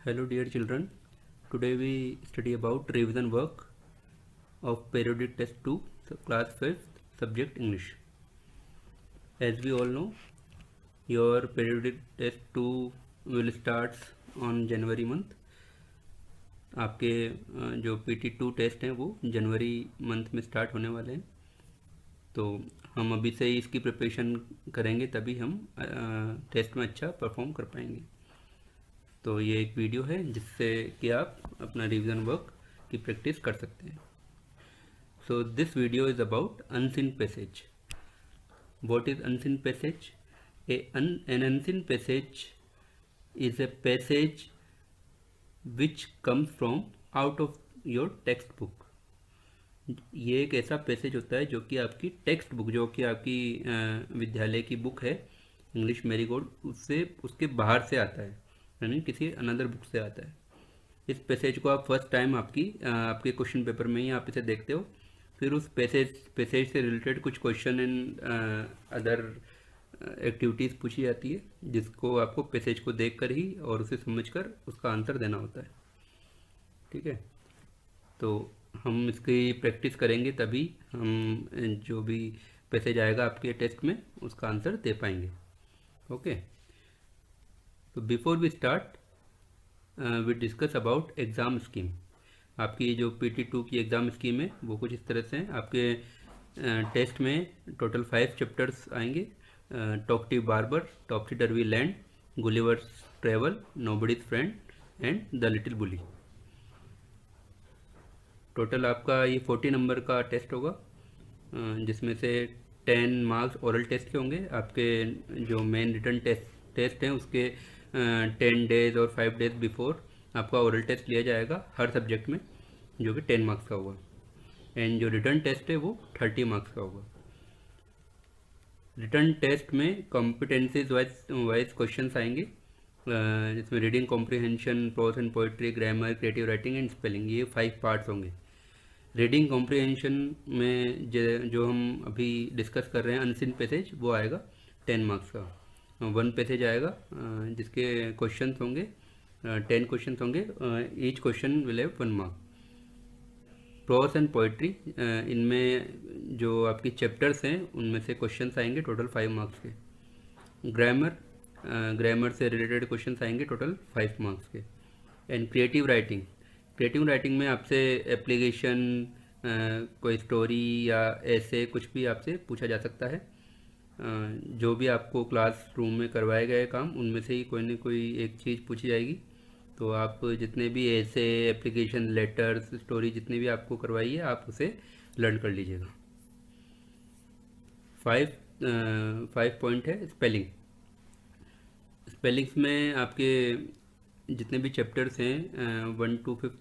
Hello dear children, today we study about revision work of periodic test 2 class 5th subject English. As we all know, your periodic test 2 will start on January month. आपके जो PT2 test हैं वो जनवरी month में start होने वाले हैं, तो हम अभी से ही इसकी प्रिपरेशन करेंगे, तभी हम टेस्ट में अच्छा परफॉर्म कर पाएंगे। तो ये एक वीडियो है जिससे कि आप अपना रिवीजन वर्क की प्रैक्टिस कर सकते हैं। So this video is about unseen passage. What is unseen passage? An unseen passage is a passage which comes from out of your text book. ये एक ऐसा पैसेज होता है जो कि आपकी टेक्स्ट बुक, जो कि आपकी विद्यालय की बुक है इंग्लिश मैरीगोल्ड, उससे उसके बाहर से आता है, यानी किसी अनदर बुक से आता है। इस पैसेज को आप फर्स्ट टाइम आपके क्वेश्चन पेपर में ही आप इसे देखते हो, फिर उस पैसेज से रिलेटेड कुछ क्वेश्चन एंड अदर एक्टिविटीज़ पूछी जाती है, जिसको आपको पैसेज को देखकर ही और उसे समझकर उसका आंसर देना होता है। ठीक है, तो हम इसकी प्रैक्टिस करेंगे, तभी हम जो भी पैसेज आएगा आपके टेस्ट में उसका आंसर दे पाएंगे। ओके, तो before we start we discuss about exam scheme. आपकी जो PT2 की एग्ज़ाम स्कीम है वो कुछ इस तरह से है। आपके टेस्ट में टोटल 5 चैप्टर्स आएंगे: talk to barber, topsy turvy land, Gulliver's travel, nobody's friend and the little bully. Total आपका ये 40 नंबर का टेस्ट होगा, जिसमें से 10 मार्क्स ओरल टेस्ट के होंगे। आपके जो मेन रिटर्न टेस्ट हैं उसके 10 डेज और 5 डेज बिफोर आपका ओरल टेस्ट लिया जाएगा हर सब्जेक्ट में, जो कि 10 मार्क्स का होगा। एंड जो रिटर्न टेस्ट है वो 30 मार्क्स का होगा। रिटर्न टेस्ट में कॉम्पिटेंसीज वाइज क्वेश्चंस आएंगे, जिसमें reading comprehension, prose and poetry, grammar, creative writing and spelling, ये 5 पार्ट्स होंगे। रीडिंग कॉम्प्रिहेंशन में जो हम अभी डिस्कस कर रहे हैं अनसीन पैसेज, वो आएगा 10 मार्क्स का। 1 पैसेज आएगा जिसके क्वेश्चंस होंगे 10 क्वेश्चंस होंगे, each question will have 1 mark. Prose and poetry, इनमें जो आपकी चैप्टर्स हैं उनमें से क्वेश्चंस आएंगे टोटल 5 मार्क्स के। ग्रामर से रिलेटेड क्वेश्चंस आएंगे टोटल 5 मार्क्स के। एंड क्रिएटिव राइटिंग में आपसे एप्लीकेशन, कोई स्टोरी या ऐसे कुछ भी आपसे पूछा जा सकता है। जो भी आपको क्लासरूम में करवाए गए काम, उनमें से ही कोई ना कोई एक चीज़ पूछी जाएगी। तो आप जितने भी ऐसे एप्लीकेशन, लेटर्स, स्टोरी जितने भी आपको करवाई है, आप उसे लर्न कर लीजिएगा। 5 पॉइंट है स्पेलिंग्स में आपके जितने भी चैप्टर्स हैं 1 to 5,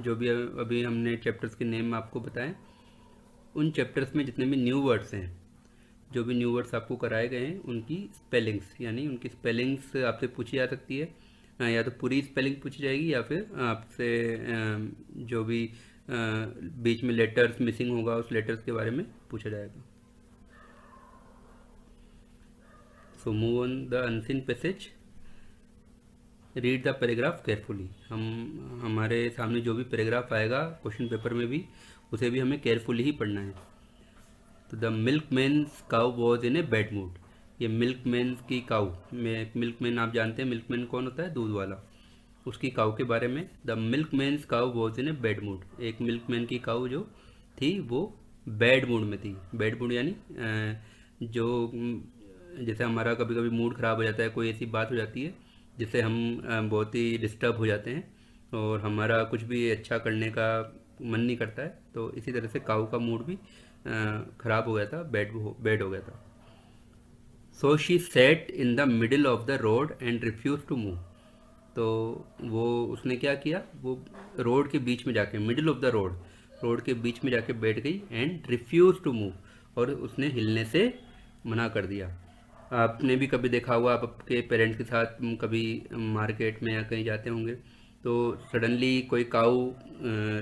जो भी अभी हमने चैप्टर्स के नेम आपको बताएं, उन चैप्टर्स में जितने भी न्यू वर्ड्स हैं, जो भी न्यू वर्ड्स आपको कराए गए हैं, उनकी स्पेलिंग्स, यानी उनकी स्पेलिंग्स आपसे पूछी जा सकती है। या तो पूरी स्पेलिंग पूछी जाएगी, या फिर आपसे जो भी बीच में लेटर्स मिसिंग होगा उस लेटर्स के बारे में पूछा जाएगा। So move on the unseen passage. Read the paragraph carefully. हमारे सामने जो भी पैराग्राफ आएगा क्वेश्चन पेपर में भी, उसे भी हमें केयरफुली ही पढ़ना है। तो the milkman's cow was in a bad mood. ये मिल्कमैन की काउ में, मिल्कमैन आप जानते हैं मिल्कमैन कौन होता है, दूध वाला, उसकी काउ के बारे में। The milkman's cow was in a bad mood. एक मिल्कमैन की काउ जो थी वो बैड मूड में थी। बैड मूड यानी जो जैसे हमारा कभी कभी मूड ख़राब हो जाता है, कोई ऐसी बात हो जाती है जिससे हम बहुत ही डिस्टर्ब हो जाते हैं और हमारा कुछ भी अच्छा करने का मन नहीं करता है, तो इसी तरह से काऊ का मूड भी ख़राब हो गया था, बैड हो गया था। So she sat in the middle of the road and refuse to move. तो वो उसने क्या किया, वो रोड के बीच में जाके, मिडिल ऑफ द रोड के बीच में जाके बैठ गई, एंड रिफ्यूज़ टू मूव, और उसने हिलने से मना कर दिया। आपने भी कभी देखा होगा, आप आपके पेरेंट्स के साथ कभी मार्केट में या कहीं जाते होंगे, तो सडनली कोई काऊ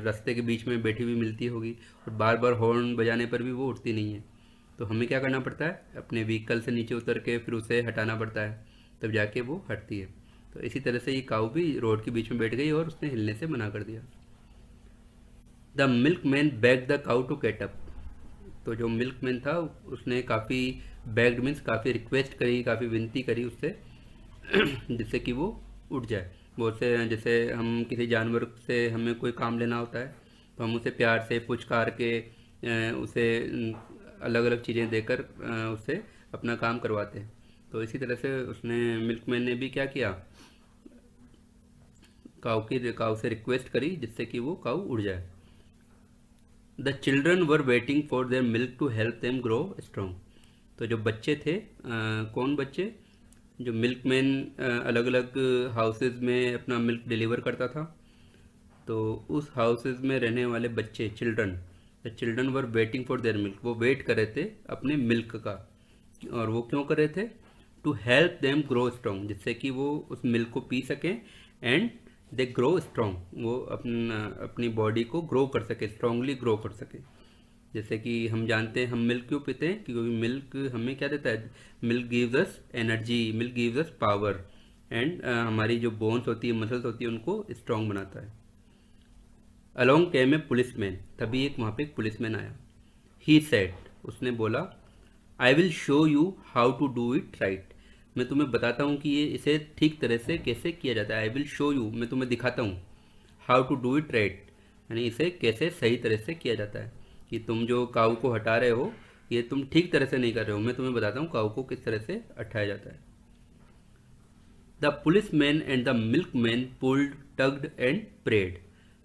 रास्ते के बीच में बैठी हुई मिलती होगी, और बार बार हॉर्न बजाने पर भी वो उठती नहीं है। तो हमें क्या करना पड़ता है, अपने व्हीकल से नीचे उतर के फिर उसे हटाना पड़ता है, तब जाके वो हटती है। तो इसी तरह से ये काऊ भी रोड के बीच में बैठ गई और उसने हिलने से मना कर दिया। The milk man beg the cow to get up. तो जो मिल्क मैन था उसने काफ़ी बैग्ड मीन्स काफ़ी रिक्वेस्ट करी, काफ़ी विनती करी उससे जिससे कि वो उठ जाए। बहुत से जैसे हम किसी जानवर से हमें कोई काम लेना होता है तो हम उसे प्यार से पुचकार के उसे अलग अलग चीज़ें देकर उससे अपना काम करवाते हैं। तो इसी तरह से उसने मिल्कमैन ने भी क्या किया, काऊ से रिक्वेस्ट करी जिससे कि वो काऊ उड़ जाए। The children were waiting for their milk to help them grow strong. तो जो बच्चे थे, कौन बच्चे, जो मिल्कमैन अलग अलग हाउसेज में अपना मिल्क डिलीवर करता था, तो उस हाउसेज में रहने वाले बच्चे children, the children were waiting for their milk, वो वेट कर रहे थे अपने मिल्क का। और वो क्यों कर रहे थे, to help them grow strong, जिससे कि वो उस मिल्क को पी सकें एंड दे ग्रो स्ट्रॉन्ग, वो अपनी बॉडी को ग्रो कर सके, स्ट्रांगली ग्रो कर सके। जैसे कि हम जानते हैं हम मिल्क क्यों पीते हैं, क्योंकि मिल्क हमें क्या देता है, milk gives us energy, milk gives us power and हमारी जो बोन्स होती है, मसल्स होती है, उनको स्ट्रांग बनाता है। अलोंग केम ए पुलिसमैन, तभी वहाँ पे एक पुलिसमैन आया। ही सेड, उसने बोला, I will show you how to do it right, मैं तुम्हें बताता हूँ कि ये इसे ठीक तरह से कैसे किया जाता है। आई विल शो यू, मैं तुम्हें दिखाता हूँ, how to do it right, यानी इसे कैसे सही तरह से किया जाता है, कि तुम जो काऊ को हटा रहे हो ये तुम ठीक तरह से नहीं कर रहे हो, मैं तुम्हें बताता हूँ काऊ को किस तरह से हटाया जाता है। The police man and the milk man pulled, tugged and prayed.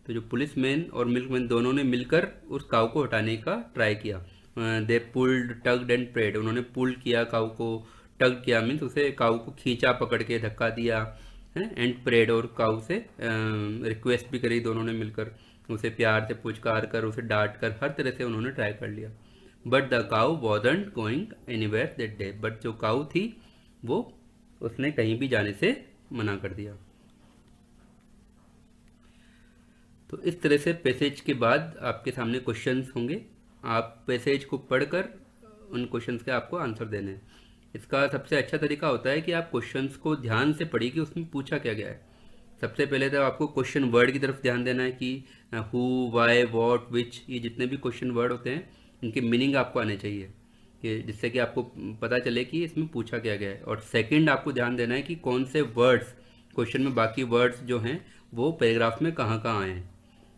तो जो पुलिस मैन और मिल्क मैन दोनों ने मिलकर उस काऊ को हटाने का ट्राई किया। They pulled, tugged and prayed, उन्होंने पुल किया काऊ को, टग किया मीन्स उसे काऊ को खींचा, पकड़ के धक्का दिया है, एंड प्रेड, और काऊ से रिक्वेस्ट भी करी दोनों ने मिलकर, उसे प्यार से पुचकार कर, उसे डांट कर, हर तरह से उन्होंने ट्राई कर लिया। But the cow wasn't going anywhere that day, but जो काऊ थी वो उसने कहीं भी जाने से मना कर दिया। तो इस तरह से पैसेज के बाद आपके सामने क्वेश्चंस होंगे, आप पैसेज को पढ़कर उन क्वेश्चंस के आपको आंसर देने हैं। इसका सबसे अच्छा तरीका होता है कि आप क्वेश्चंस को ध्यान से पढ़िए कि उसमें पूछा क्या गया है। सबसे पहले तो आपको क्वेश्चन वर्ड की तरफ ध्यान देना है कि हु, वाई, वॉट, विच, ये जितने भी क्वेश्चन वर्ड होते हैं इनके मीनिंग आपको आने चाहिए, कि जिससे कि आपको पता चले कि इसमें पूछा क्या गया है। और सेकंड आपको ध्यान देना है कि कौन से वर्ड्स क्वेश्चन में, बाकी वर्ड्स जो हैं वो पैराग्राफ में कहाँ कहाँ आए हैं,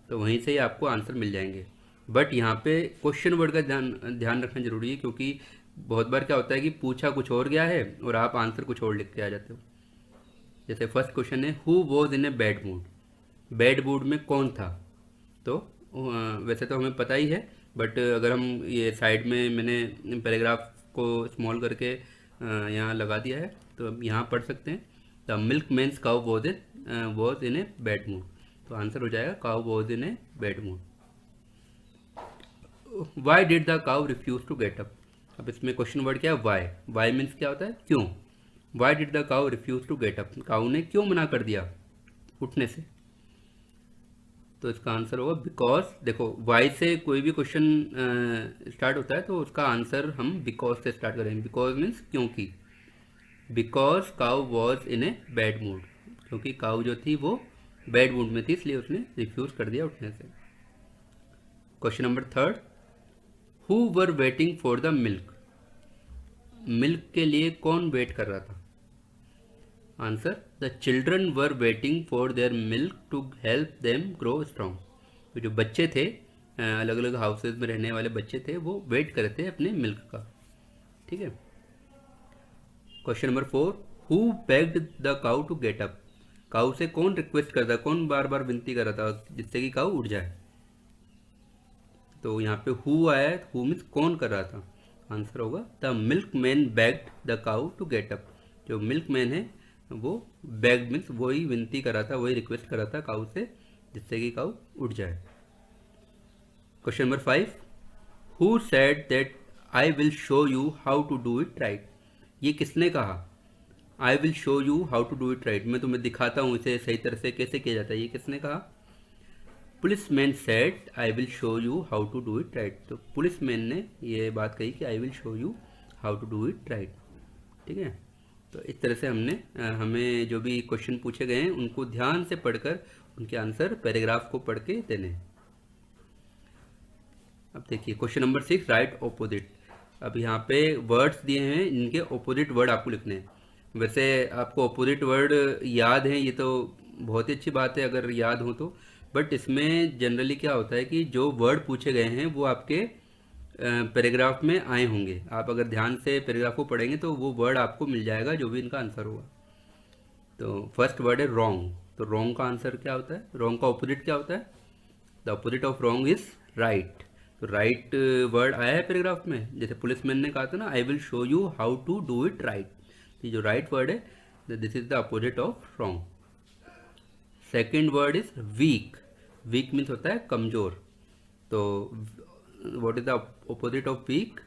तो वहीं से ही आपको आंसर मिल जाएंगे। बट यहाँ पे क्वेश्चन वर्ड का ध्यान रखना जरूरी है, क्योंकि बहुत बार क्या होता है कि पूछा कुछ और गया है और आप आंसर कुछ और लिख के आ जाते हो। जैसे फर्स्ट क्वेश्चन है, who was in a bad mood, bad mood में कौन था, तो वैसे तो हमें पता ही है, बट अगर हम ये साइड में मैंने पैराग्राफ को स्मॉल करके यहाँ लगा दिया है, तो अब यहाँ पढ़ सकते हैं, the milkman's cow was in a bad mood, तो आंसर हो जाएगा cow was in a bad mood. Why did the cow refuse to get up, अब इसमें क्वेश्चन वर्ड क्या है, वाई, वाई मीन्स क्या होता है, क्यों। Why did the cow refuse to get up, cow ने क्यों मना कर दिया उठने से, तो इसका आंसर होगा बिकॉज। देखो वाई से कोई भी क्वेश्चन स्टार्ट होता है तो उसका आंसर हम बिकॉज से स्टार्ट करेंगे। बिकॉज मीन्स क्योंकि, because cow was in a bad mood, क्योंकि काऊ जो थी वो बैड मूड में थी, इसलिए उसने रिफ्यूज कर दिया उठने से। Question number third, who were waiting for the milk, milk के लिए कौन वेट कर रहा था, answer the children were waiting for their milk to help them grow strong, तो जो बच्चे थे, अलग अलग हाउसेज में रहने वाले बच्चे थे, वो वेट कर रहे थे अपने मिल्क का। ठीक है। Question number four, who begged the cow to get up, cow से कौन रिक्वेस्ट करता, कौन बार बार विनती कर रहा था जिससे कि काऊ उठ जाए, तो यहाँ पे हु आया है, हु मीन्स कौन कर रहा था, आंसर होगा the milk man begged the cow to get up, जो मिल्क मैन है वो बेग्ड मीन्स वही विनती कर रहा था, वही रिक्वेस्ट कर रहा था काऊ से जिससे कि काऊ उठ जाए। Question number five, who said that I will show you how to do it right, ये किसने कहा, I will show you how to do it right, मैं तुम्हें दिखाता हूँ इसे सही तरह से कैसे किया जाता है, ये किसने कहा, policeman said I will show you how to do it right, तो पुलिसमैन ने ये बात कही कि I will show you how to do it right. ठीक है। तो इस तरह से हमें जो भी क्वेश्चन पूछे गए हैं उनको ध्यान से पढ़कर उनके आंसर पैराग्राफ को पढ़ के देने। अब देखिए क्वेश्चन नंबर 6, राइट ऑपोजिट। अब यहाँ पे वर्ड्स दिए हैं, इनके ऑपोजिट वर्ड आपको लिखने हैं। वैसे आपको ऑपोजिट वर्ड याद है, ये तो बहुत ही अच्छी बात है अगर याद हो तो, बट इसमें जनरली क्या होता है कि जो वर्ड पूछे गए हैं वो आपके पैराग्राफ में आए होंगे। आप अगर ध्यान से पैराग्राफ को पढ़ेंगे तो वो वर्ड आपको मिल जाएगा जो भी इनका आंसर होगा। तो फर्स्ट वर्ड है रॉन्ग। तो रॉन्ग का आंसर क्या होता है, रॉन्ग का ऑपोजिट क्या होता है? The opposite of wrong is right. तो राइट वर्ड आया है पैराग्राफ में, जैसे पुलिसमैन ने कहा था ना, I will show you how to do it right. ये जो राइट वर्ड है, this is the opposite of wrong. Second word is weak. Weak means होता है कमजोर। तो what is the opposite of weak?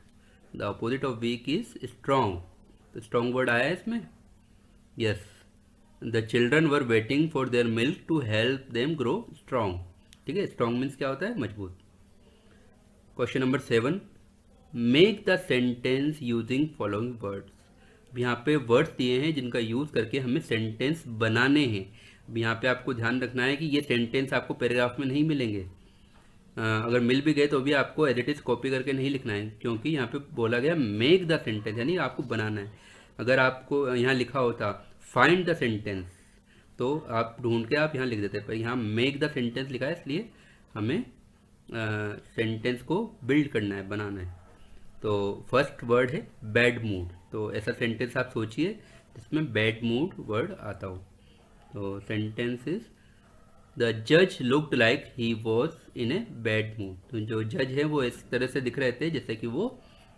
The opposite of weak is strong. तो strong word आया है इसमें, yes. The children were waiting for their milk to help them grow strong. ठीक है, स्ट्रॉन्ग मीन्स क्या होता है? मजबूत। Question number 7, make the sentence using following words. यहाँ पे वर्ड्स दिए हैं जिनका यूज़ करके हमें सेंटेंस बनाने हैं। अब यहाँ पे आपको ध्यान रखना है कि ये सेंटेंस आपको पैराग्राफ में नहीं मिलेंगे। अगर मिल भी गए तो भी आपको एज इट इज कॉपी करके नहीं लिखना है, क्योंकि यहाँ पे बोला गया मेक द सेंटेंस, यानी आपको बनाना है। अगर आपको यहाँ लिखा होता फाइंड द सेंटेंस तो आप ढूंढ के आप यहाँ लिख देते, पर यहाँ मेक द सेंटेंस लिखा है, इसलिए हमें सेंटेंस को बिल्ड करना है, बनाना है। तो फर्स्ट वर्ड है बैड मूड। तो ऐसा सेंटेंस आप सोचिए जिसमें बैड मूड वर्ड आता हो। तो सेंटेंस इज द जज looked like he was in a bad mood. तो जो जज है वो इस तरह से दिख रहे थे जैसे कि वो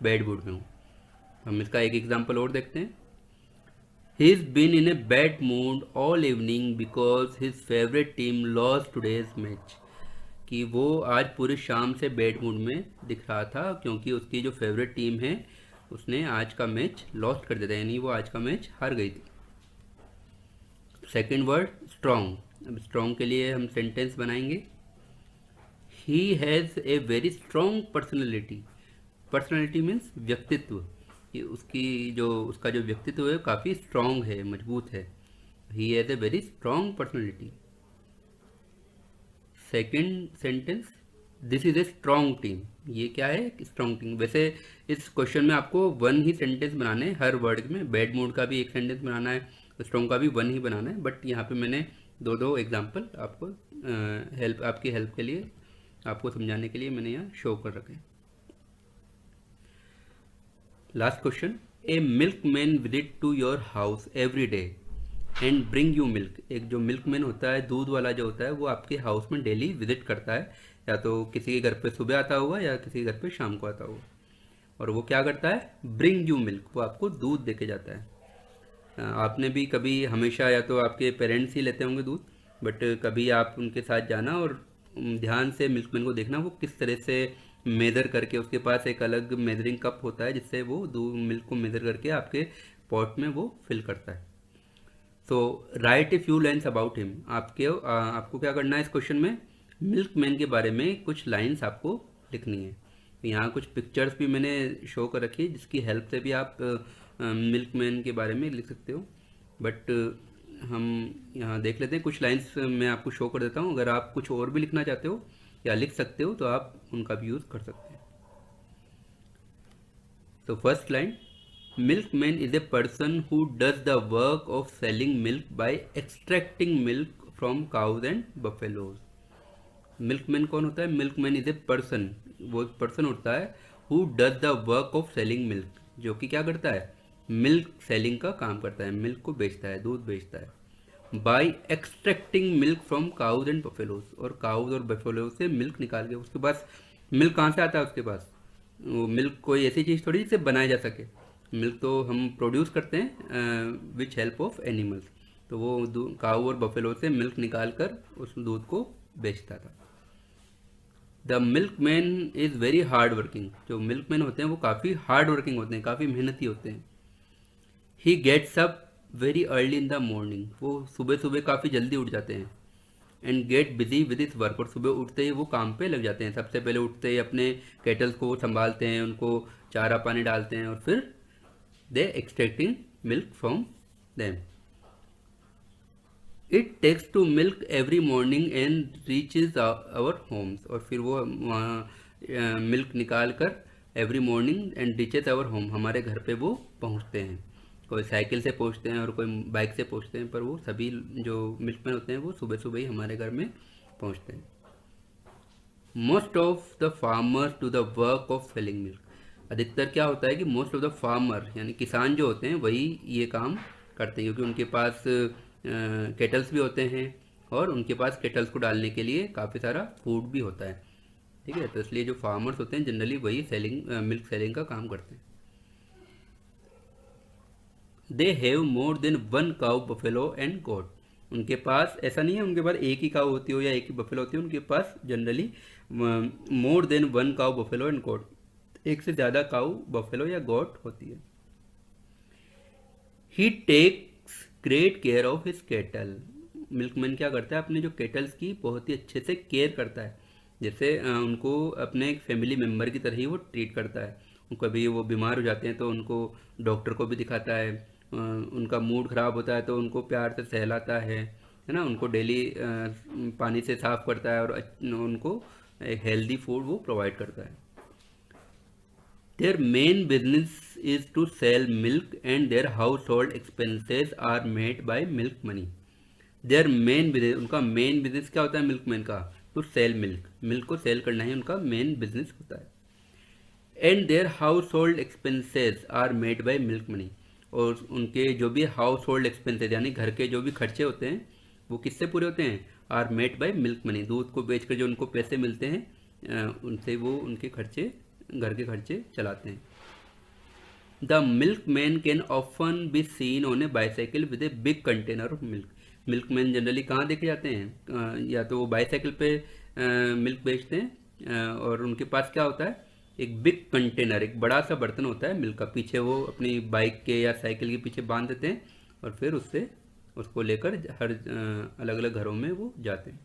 बैड मूड में हो। हम इसका एक एग्जाम्पल और देखते हैं। He is been in a bad mood all evening because his favourite team lost today's match. कि वो आज पूरी शाम से बैड मूड में दिख रहा था क्योंकि उसकी जो फेवरेट टीम है उसने आज का मैच लॉस्ट कर दिया था, यानी वो आज का मैच हार गई थी। Second word strong. अब स्ट्रॉन्ग के लिए हम सेंटेंस बनाएंगे। He has a very strong personality. Personality means व्यक्तित्व, कि उसका जो व्यक्तित्व है काफ़ी स्ट्रॉन्ग है, मजबूत है। He has a very strong personality. Second sentence, this is a strong team. ये क्या है? Strong team. वैसे इस क्वेश्चन में आपको वन ही सेंटेंस बनाने हैं हर वर्ड में। बैड मूड का भी एक सेंटेंस बनाना है, स्ट्रॉन्ग का भी वन ही बनाना है, बट यहाँ पे मैंने दो एग्जाम्पल आपको आपकी हेल्प के लिए, आपको समझाने के लिए मैंने यहाँ शो कर रखे। Last question, a milk man visit to your house every day and bring you milk. एक जो मिल्क मैन होता है, दूध वाला जो होता है, वो आपके हाउस में डेली विजिट करता है, या तो किसी के घर पे सुबह आता हुआ या किसी के घर पे शाम को आता हुआ। और वो क्या करता है? ब्रिंग यू मिल्क, वो आपको दूध दे के जाता है। आपने भी कभी, हमेशा या तो आपके पेरेंट्स ही लेते होंगे दूध, बट कभी आप उनके साथ जाना और ध्यान से मिल्कमैन को देखना वो किस तरह से मेज़र करके, उसके पास एक अलग मेजरिंग कप होता है जिससे वो दूध मिल्क को मेज़र करके आपके पॉट में वो फिल करता है। तो right a few lines about him. आपको क्या करना है इस क्वेश्चन में? मिल्कमैन के बारे में कुछ लाइन्स आपको लिखनी है। तो यहाँ कुछ पिक्चर्स भी मैंने शो कर रखी है जिसकी हेल्प से भी आप मिल्कमैन के बारे में लिख सकते हो, बट हम यहाँ देख लेते हैं। कुछ लाइन्स मैं आपको शो कर देता हूँ, अगर आप कुछ और भी लिखना चाहते हो या लिख सकते हो तो आप उनका भी यूज़ कर सकते हैं। तो first line, milkman is a person who does the work of selling milk bye extracting milk from cows and buffaloes. Milkman कौन होता है? मिल्कमैन इज ए पर्सन, वो एक पर्सन होता है who does the work of selling milk, जो कि क्या करता है? मिल्क सेलिंग का काम करता है, मिल्क को बेचता है, दूध बेचता है। By extracting milk from cows and buffaloes, और काउज और बफेलोज से मिल्क निकाल के, उसके पास मिल्क कहाँ से आता है? उसके पास वो मिल्क कोई ऐसी चीज़ थोड़ी जिससे बनाया जा सके। मिल्क तो हम प्रोड्यूस करते हैं विच हेल्प ऑफ एनिमल्स। तो वो काऊ और बफेलो से मिल्क निकाल कर उस दूध को बेचता था। The milk man is very hard working. जो मिल्क मैन होते हैं वो काफ़ी हार्ड वर्किंग होते हैं, काफ़ी मेहनती होते हैं। He gets up very early in the morning. वो सुबह सुबह काफ़ी जल्दी उठ जाते हैं। And get busy with his work, और सुबह उठते ही वो काम पे लग जाते हैं। सबसे पहले उठते ही अपने केटल्स को संभालते हैं, उनको चारा पानी डालते हैं, और फिर दे extracting milk from them. It takes to milk every morning and reaches our homes. और फिर वो मिल्क निकाल कर every morning and reaches our home, हमारे घर पे वो पहुंचते हैं. कोई साइकिल से पहुंचते हैं और कोई बाइक से पहुंचते हैं, पर वो सभी जो मिल्कमैन होते हैं वो सुबह सुबह ही हमारे घर में पहुंचते हैं. Most of the farmers do the work of selling milk. अधिकतर क्या होता है कि मोस्ट ऑफ द फार्मर यानी किसान जो होते हैं वही ये काम करते हैं, क्योंकि उनके पास केटल्स भी होते हैं और उनके पास केटल्स को डालने के लिए काफ़ी सारा फूड भी होता है. ठीक है, तो इसलिए जो फार्मर्स होते हैं जनरली वही सेलिंग मिल्क सेलिंग का काम करते हैं. They have more than one cow buffalo and goat. उनके पास ऐसा नहीं है उनके पास एक ही काउ होती हो या एक ही बफेलो होती है, उनके पास generally more than one cow buffalo and goat, एक से ज़्यादा काउ बफेलो या गोट होती है. He takes great care of his cattle. Milkman क्या करता है, अपने जो केटल्स की बहुत ही अच्छे से केयर करता है, जैसे उनको अपने एक फैमिली मेम्बर की तरह ही वो ट्रीट करता है. कभी वो बीमार हो जाते हैं तो उनको डॉक्टर को भी दिखाता है, उनका मूड ख़राब होता है तो उनको प्यार से सहलाता है ना, उनको डेली पानी से साफ़ करता है और उनको एक हेल्दी फूड वो प्रोवाइड करता है. Their main business is to sell milk and their household expenses are made by milk money. Their main business, उनका मेन बिजनेस क्या होता है मिल्कमैन का, टू सेल मिल्क, मिल्क को सेल करना ही उनका मेन बिजनेस होता है. And their household expenses are made by milk money. और उनके जो भी हाउस होल्ड एक्सपेंसेस यानी घर के जो भी खर्चे होते हैं वो किससे पूरे होते हैं, are made by milk money. दूध को बेचकर जो उनको पैसे मिलते हैं उनसे वो उनके खर्चे, घर के खर्चे चलाते हैं. The milk man can often be seen on A bicycle with a big container of milk. Milkman generally कहाँ देखे जाते हैं, या तो वो बाईसाइकिल पे मिल्क बेचते हैं और उनके पास क्या होता है, एक बिग कंटेनर, एक बड़ा सा बर्तन होता है मिल्क का, पीछे वो अपनी बाइक के या साइकिल के पीछे बांध देते हैं और फिर उससे उसको लेकर हर अलग अलग घरों में वो जाते हैं.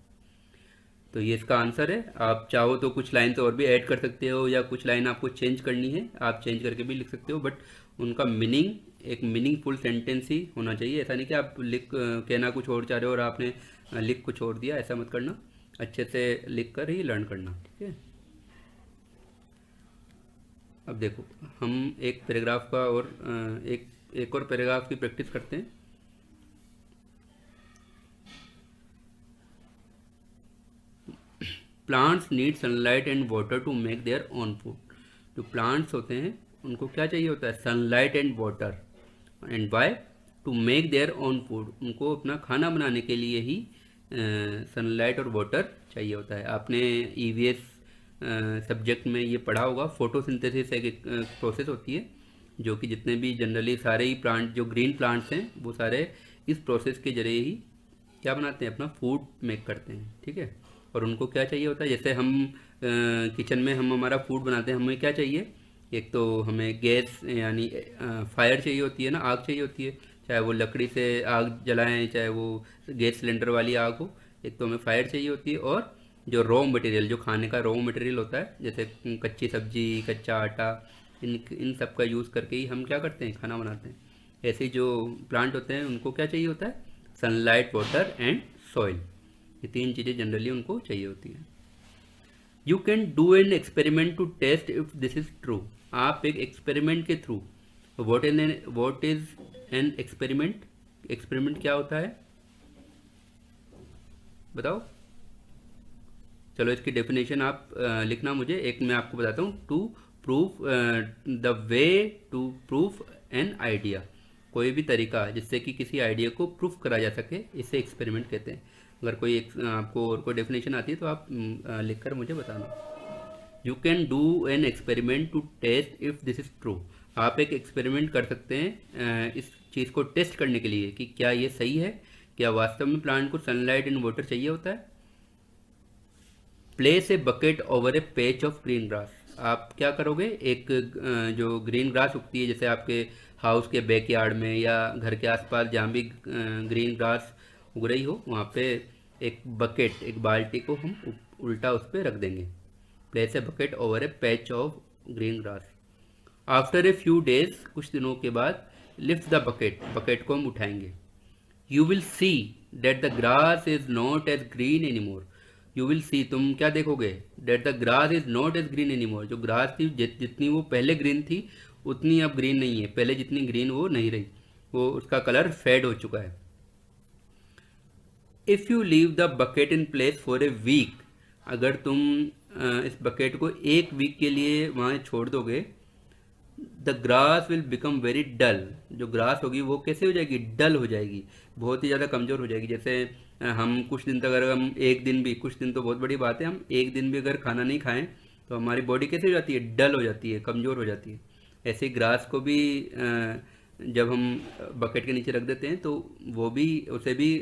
तो ये इसका आंसर है. आप चाहो तो कुछ लाइन तो और भी ऐड कर सकते हो या कुछ लाइन आपको चेंज करनी है आप चेंज करके भी लिख सकते हो, बट उनका मीनिंग एक मीनिंगफुल सेंटेंस ही होना चाहिए. ऐसा नहीं कि आप लिख कहना कुछ और चाह रहे हो और आपने लिख कुछ और दिया, ऐसा मत करना. अच्छे से लिख कर ही लर्न करना. ठीक है, अब देखो हम एक पैराग्राफ का और एक और पैराग्राफ की प्रैक्टिस करते हैं. Plants need sunlight and water to make their own food. जो प्लांट्स होते हैं उनको क्या चाहिए होता है, sunlight and water. And why, to make their own food, उनको अपना खाना बनाने के लिए ही सनलाइट और वाटर चाहिए होता है. आपने EVS सब्जेक्ट में ये पढ़ा होगा. फोटोसिंथेसिस एक प्रोसेस होती है जो कि जितने भी जनरली सारे ही प्लांट जो ग्रीन प्लांट्स हैं वो सारे इस प्रोसेस के जरिए ही क्या बनाते हैं, अपना फूड मेक करते हैं. ठीक है, और उनको क्या चाहिए होता है, जैसे हम किचन में हम हमारा फूड बनाते हैं, हमें क्या चाहिए, एक तो हमें गैस यानी फायर चाहिए होती है ना, आग चाहिए होती है, चाहे वो लकड़ी से आग जलाएं चाहे वो गैस सिलेंडर वाली आग हो. एक तो हमें फायर चाहिए होती है और जो रॉ मटेरियल, जो खाने का रॉ मटेरियल होता है, जैसे कच्ची सब्जी, कच्चा आटा, इन सब का यूज़ करके ही हम क्या करते हैं, खाना बनाते हैं. ऐसे जो प्लांट होते हैं उनको क्या चाहिए होता है, सनलाइट, वाटर एंड सॉइल. ये तीन चीज़ें जनरली उनको चाहिए होती हैं. You can do an experiment to test if this is true. आप एक एक्सपेरिमेंट के through, what is an experiment, experiment क्या होता है बताओ. चलो इसकी डेफिनेशन आप लिखना मुझे. एक मैं आपको बताता हूँ. To proof the way to proof an idea, कोई भी तरीका जिससे कि किसी आइडिया को प्रूफ करा जा सके, इसे एक्सपेरिमेंट कहते हैं. अगर कोई आपको और कोई डेफिनेशन आती है तो आप लिखकर मुझे बताना. You can do an experiment to test if this is true. आप एक एक्सपेरिमेंट कर सकते हैं इस चीज़ को टेस्ट करने के लिए कि क्या ये सही है, क्या वास्तव में प्लांट को सनलाइट एंड वाटर चाहिए होता है. Place a bucket over A patch of green grass. आप क्या करोगे, एक जो ग्रीन ग्रास उगती है जैसे आपके हाउस के बैकयार्ड में या घर के आसपास जहाँ भी ग्रीन ग्रास उग रही हो वहाँ पे एक बकेट, एक बाल्टी को हम उल्टा उस पर रख देंगे. Place a bucket over A patch of green grass. After a few days, कुछ दिनों के बाद, लिफ्ट द बकेट, बकेट को हम उठाएंगे. You will see that the grass is not as green any more. You will see, तुम क्या देखोगे, that the grass is not as green any more. जो ग्रास थी जितनी वो पहले ग्रीन थी उतनी अब ग्रीन नहीं है. पहले जितनी ग्रीन वो नहीं रही, वो उसका कलर फेड हो चुका है. If you leave the bucket in place for a week, अगर तुम इस बकेट को एक वीक के लिए वहाँ छोड़ दोगे, the grass will become very dull. जो ग्रास होगी वो कैसे हो जाएगी, डल हो जाएगी, बहुत ही ज़्यादा कमज़ोर हो जाएगी. जैसे हम कुछ दिन तक, अगर हम एक दिन भी, कुछ दिन तो बहुत बड़ी बात है, हम एक दिन भी अगर खाना नहीं खाएं तो हमारी बॉडी कैसे हो जाती है, डल हो जाती है, कमज़ोर हो जाती है. ऐसे ही ग्रास को भी जब हम बकेट के नीचे रख देते हैं तो वो भी, उसे भी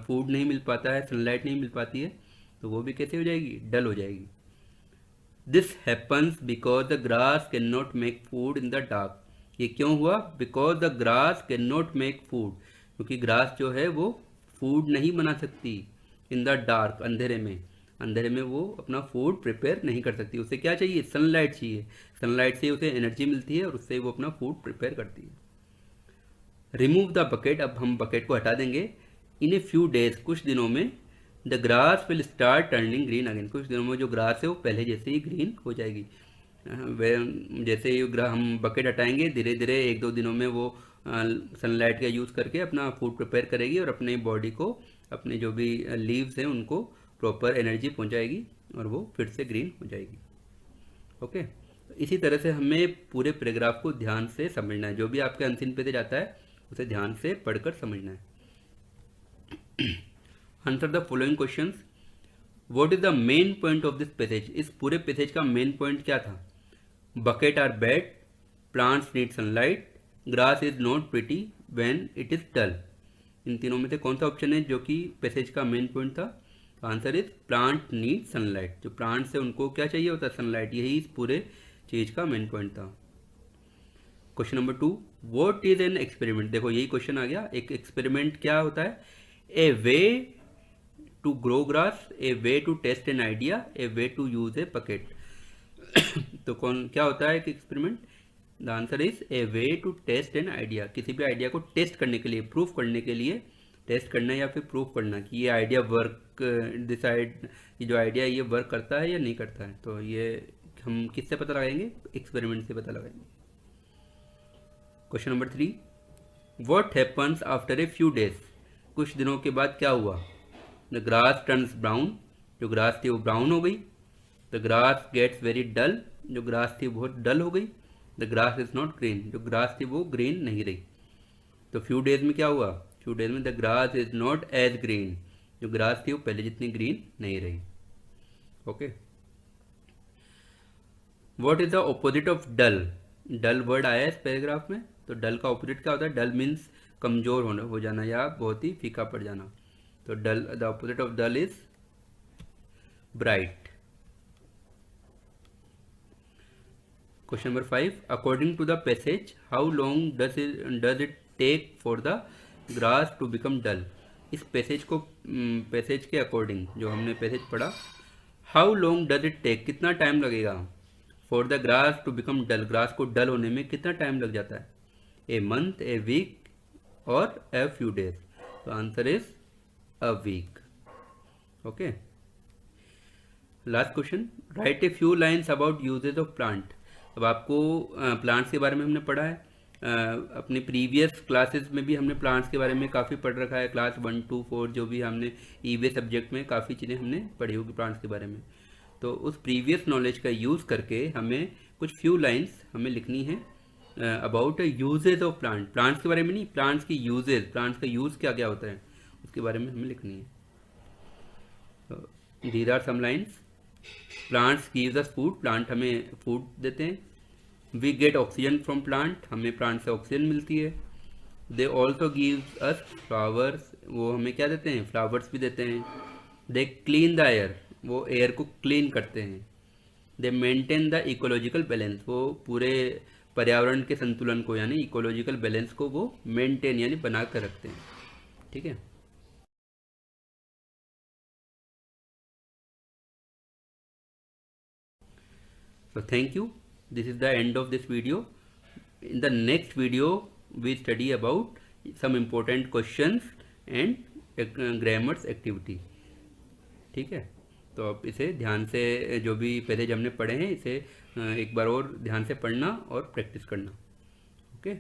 फूड नहीं मिल पाता है, सनलाइट नहीं मिल पाती है, तो वो भी कैसे हो जाएगी, डल हो जाएगी. This happens because the grass can not make food in the dark. ये क्यों हुआ, because the grass can not make food, क्योंकि ग्रास जो है वो फूड नहीं बना सकती इन द डार्क, अंधेरे में. अंधेरे में वो अपना फूड प्रिपेयर नहीं कर सकती. उसे क्या चाहिए, सनलाइट चाहिए. सनलाइट से उसे एनर्जी मिलती है और उससे वो अपना फूड प्रिपेयर करती है. रिमूव द बकेट, अब हम बकेट को हटा देंगे. इन ए फ्यू डेज, कुछ दिनों में, the grass will start turning green again. कुछ दिनों में जो ग्रास है वो पहले जैसे ही ग्रीन हो जाएगी. जैसे ही हम बकेट हटाएंगे, धीरे धीरे एक दो दिनों में वो सनलाइट का यूज़ करके अपना फूड प्रिपेयर करेगी और अपने बॉडी को, अपने जो भी लीव्स हैं उनको प्रॉपर एनर्जी पहुंचाएगी और वो फिर से ग्रीन हो जाएगी. ओके, इसी तरह से हमें पूरे पैराग्राफ को ध्यान से समझना है. जो भी आपके अनसीन पेज आता है उसे ध्यान से पढ़कर समझना है. Answer the following questions. What is the main point of this passage. इस पूरे पैसेज का मेन पॉइंट क्या था. Bucket are bad, plants need sunlight, grass is not pretty when it is dull. इन तीनों में से कौन सा ऑप्शन है जो कि पैसेज का मेन पॉइंट था. तो answer is plant need sunlight. जो प्लांट्स है उनको क्या चाहिए होता है, सनलाइट. यही इस पूरे चीज़ का मेन पॉइंट था. Question number 2, what is an experiment. देखो यही क्वेश्चन आ गया. एक एक्सपेरिमेंट क्या होता है. A way to grow grass, a way to test an idea, a way to use a bucket. तो कौन क्या होता है एक experiment. The answer is a way to test an idea. किसी भी आइडिया को टेस्ट करने के लिए, प्रूफ करने के लिए, टेस्ट करना या फिर प्रूफ करना कि ये आइडिया वर्क, डिसाइड ये जो आइडिया ये वर्क करता है या नहीं करता है. तो ये हम किससे पता लगाएंगे, एक्सपेरिमेंट से पता लगाएंगे. Question number 3, what happens after a few days. कुछ दिनों के बाद क्या हुआ. The grass turns brown. जो ग्रास थी वो ब्राउन हो गई. The grass gets very dull. जो ग्रास थी बहुत डल हो गई. The grass is not green. जो ग्रास थी वो ग्रीन नहीं रही. तो फ्यू डेज में क्या हुआ, फ्यू डेज में the grass is not as green. जो ग्रास थी वो पहले जितनी ग्रीन नहीं रही. Okay. What is the opposite of dull. Dull word आया है इस पैराग्राफ में. तो डल का ऑपोजिट क्या होता है. डल मीन्स कमजोर होना, हो जाना या बहुत ही फीका पड़ जाना. तो dull, the opposite of dull is bright. Question number 5, according to the passage how long does it take for the grass to become dull. इस पैसेज को, पैसेज के अकॉर्डिंग जो हमने पैसेज पढ़ा, how long does it take, कितना time लगेगा, for the grass to become dull, grass को dull होने में कितना टाइम लग जाता है. ए मंथ, ए वीक और ए फ्यू डेज. तो answer is a week. Okay. Last question, write a few lines about uses of plant. अब आपको प्लांट्स के बारे में हमने पढ़ा है. अपने प्रीवियस क्लासेस में भी हमने प्लांट्स के बारे में काफ़ी पढ़ रखा है. क्लास 1 2 4 जो भी हमने ईवे सब्जेक्ट में काफ़ी चीज़ें हमने पढ़ी होगी प्लांट्स के बारे में. तो उस प्रीवियस नॉलेज का यूज़ करके हमें कुछ फ्यू लाइन्स हमें लिखनी है about uses of plant. Plants के बारे में नहीं, प्लांट्स की यूजेज, प्लांट्स का यूज़ क्या क्या होता है उसके बारे में हमें लिखनी है. These are some lines. Plants gives us food. Plant हमें फूड देते हैं. We get oxygen from plant. हमें प्लांट से ऑक्सीजन मिलती है. They also gives us flowers. वो हमें क्या देते हैं, फ्लावर्स भी देते हैं. They clean the air. वो एयर को क्लीन करते हैं. They maintain the ecological balance. वो पूरे पर्यावरण के संतुलन को यानी इकोलॉजिकल बैलेंस को वो मेंटेन यानी बना कर रखते हैं. ठीक है. So thank you. This is the end of this video. In the next video we study about some important questions and grammars activity. ठीक है, तो आप इसे ध्यान से, जो भी पहले जो हमने पढ़े हैं, इसे एक बार और ध्यान से पढ़ना और प्रैक्टिस करना। ओके।